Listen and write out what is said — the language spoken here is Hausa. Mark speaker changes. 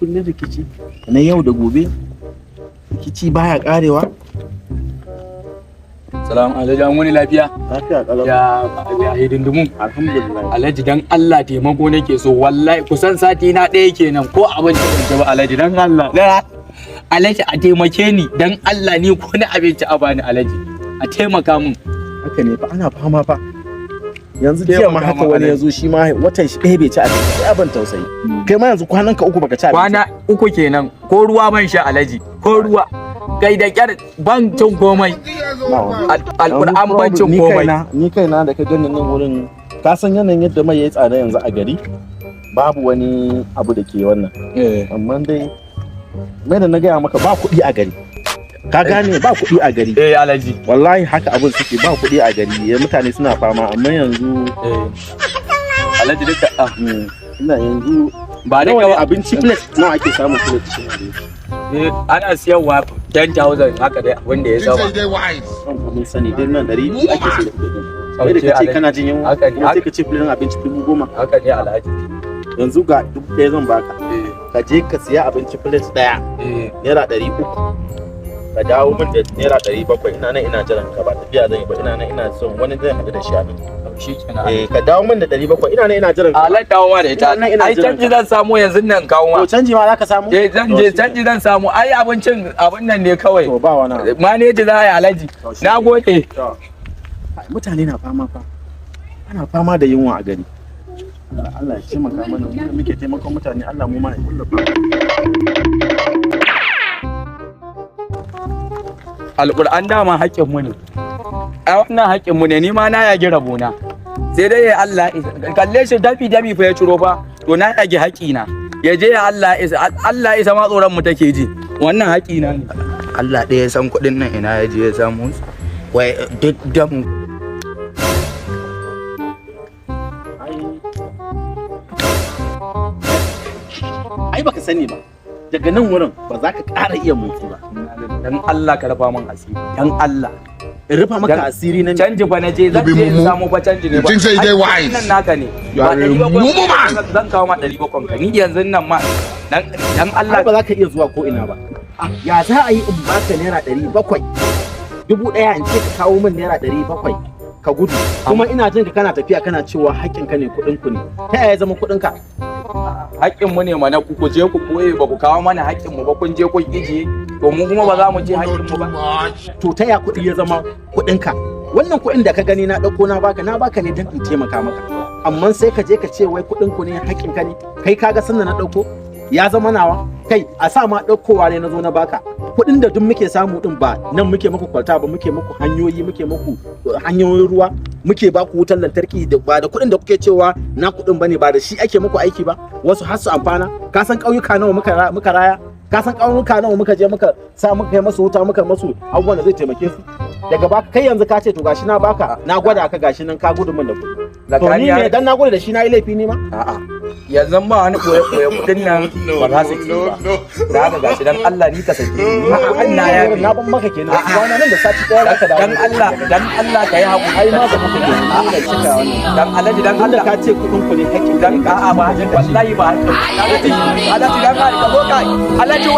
Speaker 1: kullun rikici na yau da gobe, rikici baya karewa.
Speaker 2: Salamu alaikum, wani lafiya?
Speaker 1: Lafiya kalau.
Speaker 2: Ya hidindimu.
Speaker 1: Alhamdulillah.
Speaker 2: Alhaji dan Allah taimako nake so, wallahi kusan sati na ɗaya kenan ko abinci ban ci ba Alhaji dan Allah. Alhaji a taimake ni dan Allah, ni ko na abinci a bani Alhaji. A taimaka min.
Speaker 1: Haka ne fa, ana fama fa. Yanzu jiya ma haka wani ya zo shi ma watan shi ɗaya bai ci abinci, sai ban tausayi. Kai ma yanzu kwanan ka uku baka ci abinci.
Speaker 2: Kwana uku kenan, ko ruwa ban sha Alhaji, ko ruwa. Kai da kyar ban cin komai. Alƙur'an ban cin komai.
Speaker 1: Ni kaina da ka gani nan wurin, ka san yanayin yadda mai yayi tsada yanzu a gari. Babu wani abu da ke wannan. Amma dai mai da na gaya maka ba kuɗi a gari. Ka gane ba kuɗi a gari.
Speaker 2: Alhaji.
Speaker 1: Wallahi haka abin suke, ba kuɗi a gari. Mutane suna fama amma yanzu.
Speaker 2: Alhaji duka
Speaker 1: ina yanzu
Speaker 2: ba da kawai
Speaker 1: abinci plate nawa ake samun plate cikin abinci.
Speaker 2: Ana siyarwa 10,000 haka dai wanda ya saba.
Speaker 1: Mun sani dai nan 100 ake sayar da kuɗi. Sai da kace kana jin yunwa, sai ka ce plate abinci 10,000.
Speaker 2: Haka ne Alhaji.
Speaker 1: Yanzu ga 1,000 zan baka. Ka je ka siya abinci plate daya. Naira 300. Ka dawo min da naira 700. Ina nan ina jiran ka, ba tafiya zan yi ba, ina nan ina son wani zai haɗu da shi a nan. Ka dawo min da 700. Ina nan ina jiran ka.
Speaker 2: Allah dawo ma da ita. Ai canji zan samu yanzu nan kawo ma.
Speaker 1: To canji ma zaka samu?
Speaker 2: Zan je canji zan samu. Ai abincin abin nan ne kawai.
Speaker 1: To ba wani.
Speaker 2: Maneji za a yi Alhaji. Na gode.
Speaker 1: Mutane na fama fa. Ana fama da yunwa a gari. Allah ya taimaka mana, muke taimakon mutane, Allah mu ma ya kullafa.
Speaker 2: Alƙur'an dama haƙƙinmu ne. A wannan haƙƙinmu ne, ni ma na yagi rabona. Sai dai ya Allah kalle shi dafi fa ya ciro fa, to na yagi haƙƙina. Ya je ya Allah isa ma tsoron mu take ji. Wannan haƙƙina ne. Allah ɗaya ya san kuɗin nan ina ya je ya samu. Wai duk da mu.
Speaker 1: Ai baka sani ba. Daga nan wurin ba za ka ƙara iya motsi ba.
Speaker 2: Dan Allah ka rufa min asiri. Dan Allah.
Speaker 1: In rufa maka asiri nan.
Speaker 2: Canji fa naje zan je in samu fa canji ne ba. Nan naka ne. Ba 700 zan kawo ma 700 ka. Ni yanzu nan ma dan Allah
Speaker 1: ba za ka iya zuwa ko ina ba. Ya za a yi in baka naira 700? 1000 in ce ka kawo min naira 700 ka gudu. Kuma ina jin ka kana tafiya kana cewa haƙƙinka ne, kuɗinku ne. Ta yaya zama kuɗinka?
Speaker 2: Haƙƙinmu ne mana ku je ku koye ba ku kawo mana haƙƙinmu ba, kun je kun ijiye, to mu kuma ba za mu je haƙƙinmu ba.
Speaker 1: To ta ya kuɗi ya zama kuɗinka? Wannan kuɗin da ka gani na ɗauko na baka ne don in taimaka maka. Amma sai ka je ka ce wai kuɗinku ne, haƙƙinka ne. Kai kaga sanda na ɗauko ya zama nawa. Kai a sa ma ɗaukowa ne na zo na baka. Kuɗin da duk muke samu ɗin ba nan muke muku kwalta ba, muke muku hanyoyi, muke muku hanyoyin ruwa, muke ba ku wutar lantarki da ba da kuɗin da kuke cewa na kuɗin bane, ba da shi ake muku aiki ba. Wasu har su amfana. Ka san ƙauyuka nawa muka raya? Ka san ƙauyuka nawa muka je muka sa muka kai masu wuta, muka masu abubuwan da zai taimake su? Daga baka kai yanzu ka ce to gashi na baka, na gwada ka gashi nan ka gudu min da kuɗi. To ni ne dan na gudu da shi na yi laifi ne ma?
Speaker 2: A'a. Yanzu ba wani koye kuɗin nan ba za su ci ba. Da haka gashi dan Allah ni ka sake ni. A'a na ya
Speaker 1: na ban maka kenan. Wannan nan da sati ɗaya ka dawo.
Speaker 2: Dan Allah ka yi hakuri.
Speaker 1: Ai ma ba maka kenan. Ina cika wannan.
Speaker 2: Dan Alhaji dan Allah
Speaker 1: ka ce kuɗin ku ne, hakkin
Speaker 2: dan a'a ba wallahi ba. Alhaji dan Allah ka zo kai. Alhaji